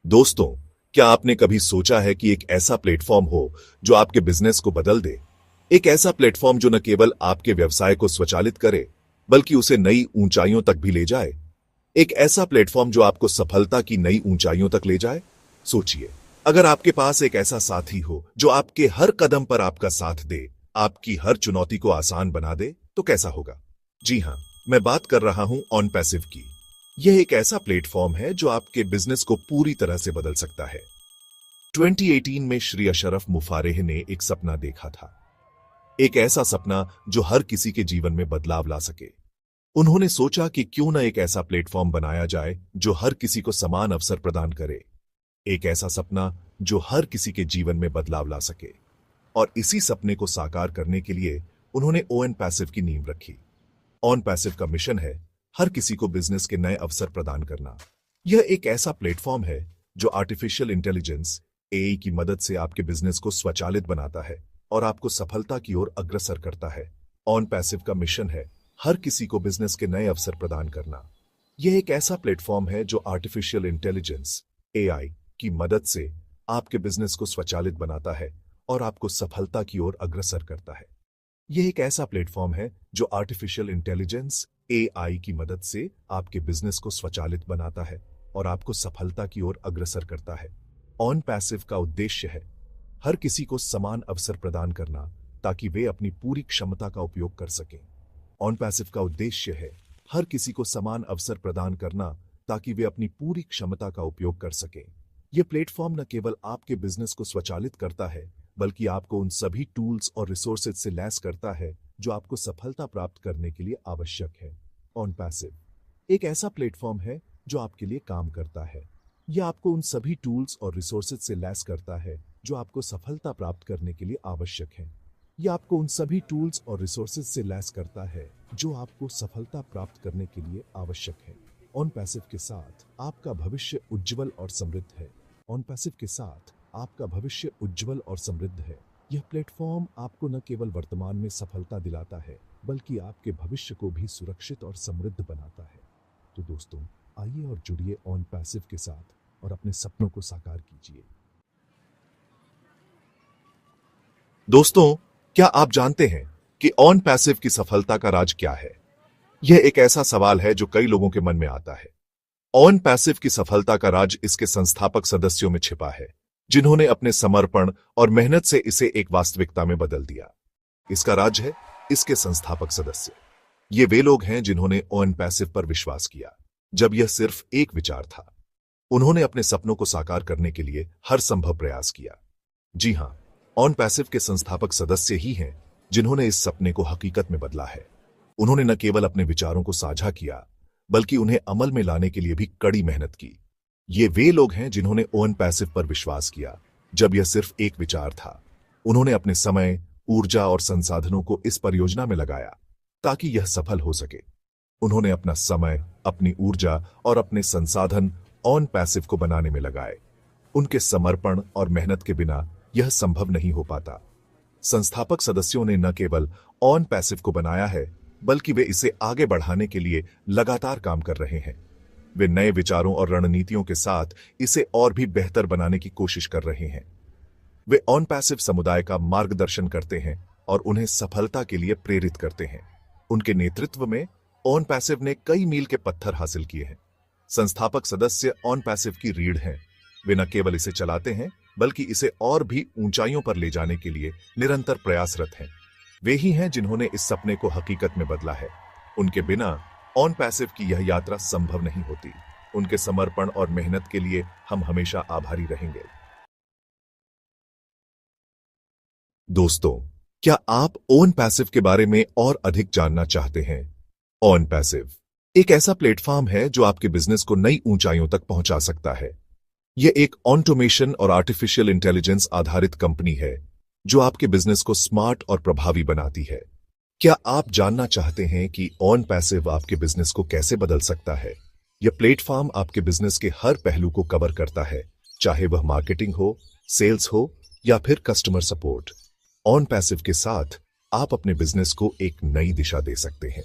दोस्तों, क्या आपने कभी सोचा है कि एक ऐसा प्लेटफॉर्म हो जो आपके बिजनेस को बदल दे? एक ऐसा प्लेटफॉर्म जो न केवल आपके व्यवसाय को स्वचालित करे, बल्कि उसे नई ऊंचाइयों तक भी ले जाए। एक ऐसा प्लेटफॉर्म जो आपको सफलता की नई ऊंचाइयों तक ले जाए। सोचिए, अगर आपके पास एक ऐसा साथी हो जो आपके हर कदम पर आपका साथ दे, आपकी हर चुनौती को आसान बना दे, तो कैसा होगा? जी हां, मैं बात कर रहा हूं ऑन पैसिव की। यह एक ऐसा प्लेटफॉर्म है जो आपके बिजनेस को पूरी तरह से बदल सकता है। 2018 में श्री अशरफ मुफारेह ने एक सपना देखा था। एक ऐसा सपना जो हर किसी के जीवन में बदलाव ला सके। उन्होंने सोचा कि क्यों न एक ऐसा प्लेटफॉर्म बनाया जाए जो हर किसी को समान अवसर प्रदान करे। एक ऐसा सपना जो हर किसी के जीवन में बदलाव ला सके। और इसी सपने को साकार करने के लिए उन्होंने ओन पैसिव की नींव रखी। ऑन पैसिव का मिशन है हर किसी को बिजनेस के नए अवसर प्रदान करना। यह एक ऐसा प्लेटफॉर्म है जो आर्टिफिशियल इंटेलिजेंस एआई की मदद से आपके बिजनेस को स्वचालित बनाता है और आपको सफलता की ओर अग्रसर करता है। ऑन पैसिव का मिशन है हर किसी को बिजनेस के नए अवसर प्रदान करना। यह एक ऐसा प्लेटफॉर्म है जो आर्टिफिशियल इंटेलिजेंस एआई की मदद से आपके बिजनेस को स्वचालित बनाता है और आपको सफलता की ओर अग्रसर करता है। यह एक ऐसा प्लेटफॉर्म है जो आर्टिफिशियल इंटेलिजेंस एआई की मदद से आपके बिजनेस को स्वचालित बनाता है और आपको सफलता की ओर अग्रसर करता है। ऑन पैसिव का उद्देश्य है हर किसी को समान अवसर प्रदान करना ताकि वे अपनी पूरी क्षमता का उपयोग कर सकें। ऑन पैसिव का उद्देश्य है हर किसी को समान अवसर प्रदान करना ताकि वे अपनी पूरी क्षमता का उपयोग कर सकें। यह प्लेटफॉर्म न केवल आपके बिजनेस को स्वचालित करता है, बल्कि आपको उन सभी टूल्स और रिसोर्सेज से लैस करता है जो आपको सफलता प्राप्त करने के लिए आवश्यक है। ऑन पैसिव एक ऐसा प्लेटफॉर्म है जो आपके लिए काम करता है। यह आपको उन सभी टूल्स और रिसोर्सेज से लैस करता है जो आपको सफलता प्राप्त करने के लिए आवश्यक है। यह आपको उन सभी टूल्स और रिसोर्सेज से लैस करता है जो आपको सफलता प्राप्त करने के लिए आवश्यक है। ऑन पैसिव के साथ आपका भविष्य उज्जवल और समृद्ध है। ऑन पैसिव के साथ आपका भविष्य उज्जवल और समृद्ध है। यह प्लेटफॉर्म आपको न केवल वर्तमान में सफलता दिलाता है, बल्कि आपके भविष्य को भी सुरक्षित और समृद्ध बनाता है। तो दोस्तों, आइए और जुड़िए ऑन पैसिव के साथ और अपने सपनों को साकार कीजिए। दोस्तों, क्या आप जानते हैं कि ऑन पैसिव की सफलता का राज क्या है? यह एक ऐसा सवाल है जो कई लोगों के मन में आता है। ऑन पैसिव की सफलता का राज इसके संस्थापक सदस्यों में छिपा है, जिन्होंने अपने समर्पण और मेहनत से इसे एक वास्तविकता में बदल दिया। इसका राज है इसके संस्थापक सदस्य। ये वे लोग हैं जिन्होंने ऑन पैसिव पर विश्वास किया जब यह सिर्फ एक विचार था। उन्होंने अपने सपनों को साकार करने के लिए हर संभव प्रयास किया। जी हां, ऑन पैसिव के संस्थापक सदस्य ही हैं जिन्होंने इस सपने को हकीकत में बदला है। उन्होंने न केवल अपने विचारों को साझा किया, बल्कि उन्हें अमल में लाने के लिए भी कड़ी मेहनत की। ये वे लोग हैं जिन्होंने ऑन पैसिव पर विश्वास किया जब यह सिर्फ एक विचार था। उन्होंने अपने समय, ऊर्जा और संसाधनों को इस परियोजना में लगाया ताकि यह सफल हो सके। उन्होंने अपना समय, अपनी ऊर्जा और अपने संसाधन ऑन पैसिव को बनाने में लगाए। उनके समर्पण और मेहनत के बिना यह संभव नहीं हो पाता। संस्थापक सदस्यों ने न केवल ऑन पैसिव को बनाया है, बल्कि वे इसे आगे बढ़ाने के लिए लगातार काम कर रहे हैं। वे नए विचारों और रणनीतियों के साथ इसे और भी बेहतर बनाने की कोशिश कर रहे हैं। वे ऑन पैसिव समुदाय का मार्गदर्शन करते हैं और उन्हें सफलता के लिए प्रेरित करते हैं। उनके नेतृत्व में ऑन पैसिव ने कई मील के पत्थर हासिल किए हैं। संस्थापक सदस्य ऑन पैसिव की रीढ़ हैं। वे न केवल इसे चलाते हैं, बल्कि इसे और भी ऊंचाइयों पर ले जाने के लिए निरंतर प्रयासरत हैं। वे ही हैं जिन्होंने इस सपने को हकीकत में बदला है। उनके बिना ऑन पैसिव की यह यात्रा संभव नहीं होती। उनके समर्पण और मेहनत के लिए हम हमेशा आभारी रहेंगे। दोस्तों, क्या आप ऑन पैसिव के बारे में और अधिक जानना चाहते हैं? ऑन पैसिव एक ऐसा प्लेटफॉर्म है जो आपके बिजनेस को नई ऊंचाइयों तक पहुंचा सकता है। यह एक ऑटोमेशन और आर्टिफिशियल इंटेलिजेंस आधारित कंपनी है जो आपके बिजनेस को स्मार्ट और प्रभावी बनाती है। क्या आप जानना चाहते हैं कि ऑन पैसिव आपके बिजनेस को कैसे बदल सकता है? यह प्लेटफॉर्म आपके बिजनेस के हर पहलू को कवर करता है, चाहे वह मार्केटिंग हो, सेल्स हो या फिर कस्टमर सपोर्ट। ऑन पैसिव के साथ आप अपने बिजनेस को एक नई दिशा दे सकते हैं।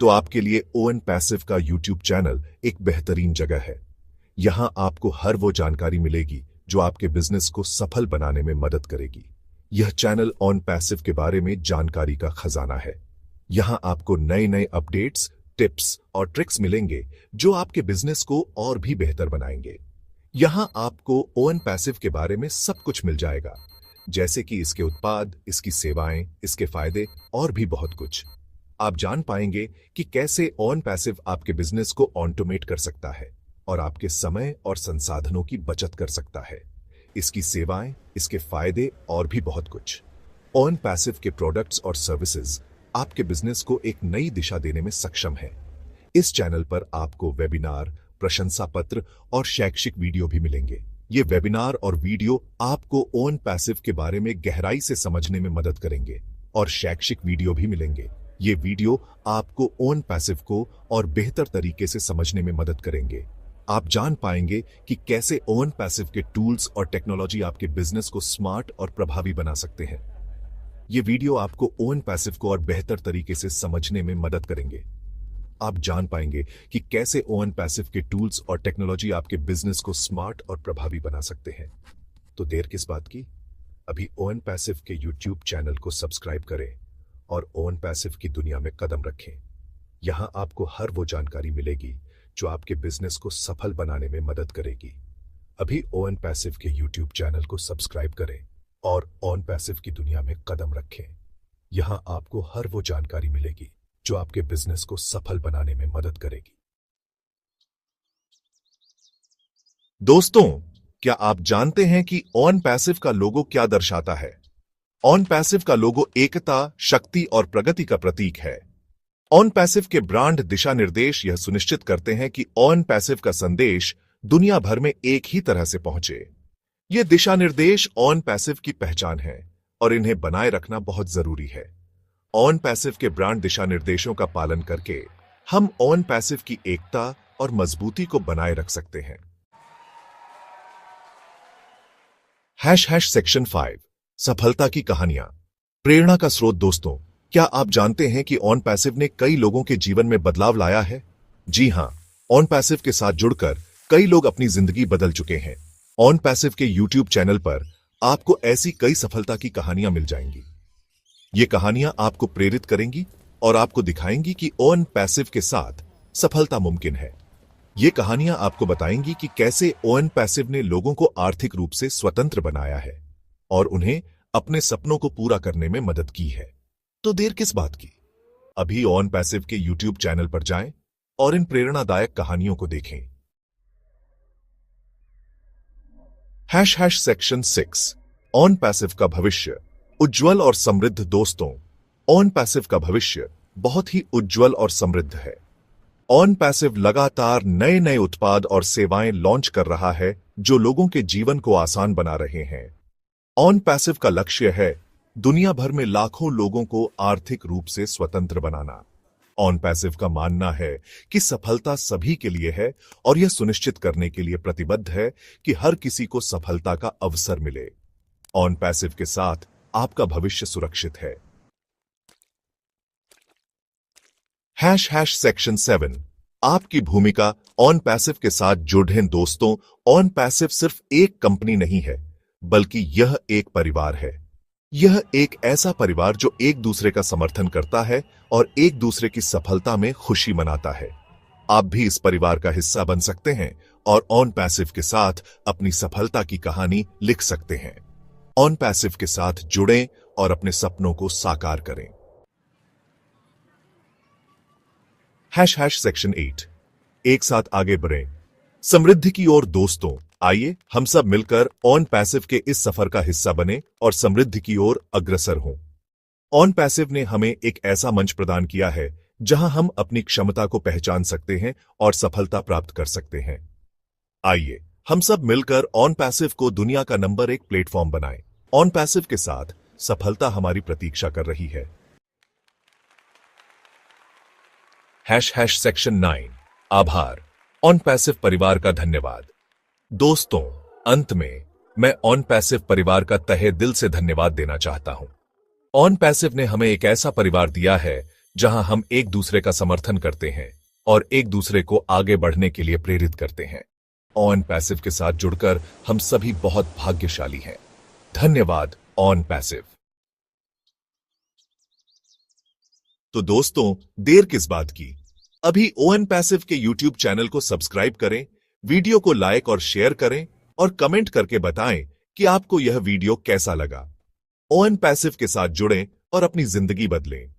तो आपके लिए ऑन पैसिव का यूट्यूब चैनल एक बेहतरीन जगह है। यहां आपको हर वो जानकारी मिलेगी जो आपके बिजनेस को सफल बनाने में मदद करेगी। यह चैनल ऑन पैसिव के बारे में जानकारी का खजाना है। यहां आपको नए नए अपडेट्स, टिप्स और ट्रिक्स मिलेंगे जो आपके बिजनेस को और भी बेहतर बनाएंगे। यहां आपको ओन पैसिव के बारे में सब कुछ मिल जाएगा, जैसे कि इसके उत्पाद, इसकी सेवाएं, इसके फायदे और भी बहुत कुछ। आप जान पाएंगे कि कैसे ऑन पैसिव आपके बिजनेस को ऑटोमेट कर सकता है और आपके समय और संसाधनों की बचत कर सकता है। इसकी सेवाएं, इसके फायदे और भी बहुत कुछ। ऑन पैसिव के प्रोडक्ट्स और सर्विसेज आपके बिजनेस को एक नई दिशा देने में सक्षम है। इस चैनल पर आपको वेबिनार, प्रशंसा पत्र और शैक्षिक वीडियो भी मिलेंगे। ये वेबिनार और वीडियो आपको ऑन पैसिव के बारे में गहराई से समझने में मदद करेंगे और शैक्षिक वीडियो भी मिलेंगे। ये वीडियो आपको ऑन पैसिव को और बेहतर तरीके से समझने में मदद करेंगे। आप जान पाएंगे कि कैसे ऑन पैसिव के टूल्स और टेक्नोलॉजी आपके बिजनेस को स्मार्ट और प्रभावी बना सकते हैं। ये वीडियो आपको ऑन पैसिव को और बेहतर तरीके से समझने में मदद करेंगे। आप जान पाएंगे कि कैसे ऑन पैसिव के टूल्स और टेक्नोलॉजी आपके बिजनेस को स्मार्ट और प्रभावी बना सकते हैं। तो देर किस बात की, अभी ऑन पैसिव के यूट्यूब चैनल को सब्सक्राइब करें और ऑन पैसिव की दुनिया में कदम रखें। यहां आपको हर वो जानकारी मिलेगी जो आपके बिजनेस को सफल बनाने में मदद करेगी। अभी ऑन पैसिव के यूट्यूब चैनल को सब्सक्राइब करें और ऑन पैसिव की दुनिया में कदम रखें। यहां आपको हर वो जानकारी मिलेगी जो आपके बिजनेस को सफल बनाने में मदद करेगी। दोस्तों, क्या आप जानते हैं कि ऑन पैसिव का लोगो क्या दर्शाता है? ऑन पैसिव का लोगो एकता, शक्ति और प्रगति का प्रतीक है। ऑन पैसिव के ब्रांड दिशा निर्देश यह सुनिश्चित करते हैं कि ऑन पैसिव का संदेश दुनिया भर में एक ही तरह से पहुंचे। ये दिशा निर्देश ऑन पैसिव की पहचान है और इन्हें बनाए रखना बहुत जरूरी है। ऑन पैसिव के ब्रांड दिशा निर्देशों का पालन करके हम ऑन पैसिव की एकता और मजबूती को बनाए रख सकते हैं। सेक्शन 5 सफलता की कहानियां, प्रेरणा का स्रोत। दोस्तों, क्या आप जानते हैं कि ऑन पैसिव ने कई लोगों के जीवन में बदलाव लाया है? जी हां, ऑन पैसिव के साथ जुड़कर कई लोग अपनी जिंदगी बदल चुके हैं। ऑन पैसिव के यूट्यूब चैनल पर आपको ऐसी कई सफलता की कहानियां मिल जाएंगी। ये कहानियां आपको प्रेरित करेंगी और आपको दिखाएंगी कि ऑन पैसिव के साथ सफलता मुमकिन है। ये कहानियां आपको बताएंगी कि कैसे ऑन पैसिव ने लोगों को आर्थिक रूप से स्वतंत्र बनाया है और उन्हें अपने सपनों को पूरा करने में मदद की है। तो देर किस बात की, अभी ऑन पैसिव के यूट्यूब चैनल पर जाएं और इन प्रेरणादायक कहानियों को देखें। सेक्शन 6 ऑन पैसिव का भविष्य उज्जवल और समृद्ध। दोस्तों, ऑन पैसिव का भविष्य बहुत ही उज्जवल और समृद्ध है। ऑन पैसिव लगातार नए नए उत्पाद और सेवाएं लॉन्च कर रहा है जो लोगों के जीवन को आसान बना रहे हैं। ऑन पैसिव का लक्ष्य है दुनिया भर में लाखों लोगों को आर्थिक रूप से स्वतंत्र बनाना। ऑन पैसिव का मानना है कि सफलता सभी के लिए है और यह सुनिश्चित करने के लिए प्रतिबद्ध है कि हर किसी को सफलता का अवसर मिले। ऑन पैसिव के साथ आपका भविष्य सुरक्षित है। सेक्शन 7 आपकी भूमिका ऑन पैसिव के साथ जुड़ें। दोस्तों, ऑन पैसिव सिर्फ एक कंपनी नहीं है, बल्कि यह एक परिवार है। यह एक ऐसा परिवार जो एक दूसरे का समर्थन करता है और एक दूसरे की सफलता में खुशी मनाता है। आप भी इस परिवार का हिस्सा बन सकते हैं और ऑन पैसिव के साथ अपनी सफलता की कहानी लिख सकते हैं। ऑन पैसिव के साथ जुड़ें और अपने सपनों को साकार करें। सेक्शन 8 एक साथ आगे बढ़ें, समृद्धि की ओर। दोस्तों, आइए हम सब मिलकर ऑन पैसिव के इस सफर का हिस्सा बने और समृद्धि की ओर अग्रसर हों। ऑन पैसिव ने हमें एक ऐसा मंच प्रदान किया है जहां हम अपनी क्षमता को पहचान सकते हैं और सफलता प्राप्त कर सकते हैं। आइए हम सब मिलकर ऑन पैसिव को दुनिया का नंबर 1 प्लेटफॉर्म बनाएं। ऑन पैसिव के साथ सफलता हमारी प्रतीक्षा कर रही है। सेक्शन 9 आभार। ऑन पैसिव परिवार का धन्यवाद। दोस्तों, अंत में मैं ऑन पैसिव परिवार का तहे दिल से धन्यवाद देना चाहता हूं। ऑन पैसिव ने हमें एक ऐसा परिवार दिया है जहां हम एक दूसरे का समर्थन करते हैं और एक दूसरे को आगे बढ़ने के लिए प्रेरित करते हैं। ऑन पैसिव के साथ जुड़कर हम सभी बहुत भाग्यशाली हैं। धन्यवाद ऑन पैसिव। तो दोस्तों, देर किस बात की, अभी ओएन पैसिव के यूट्यूब चैनल को सब्सक्राइब करें, वीडियो को लाइक और शेयर करें और कमेंट करके बताएं कि आपको यह वीडियो कैसा लगा। ओएन पैसिव के साथ जुड़ें और अपनी जिंदगी बदलें।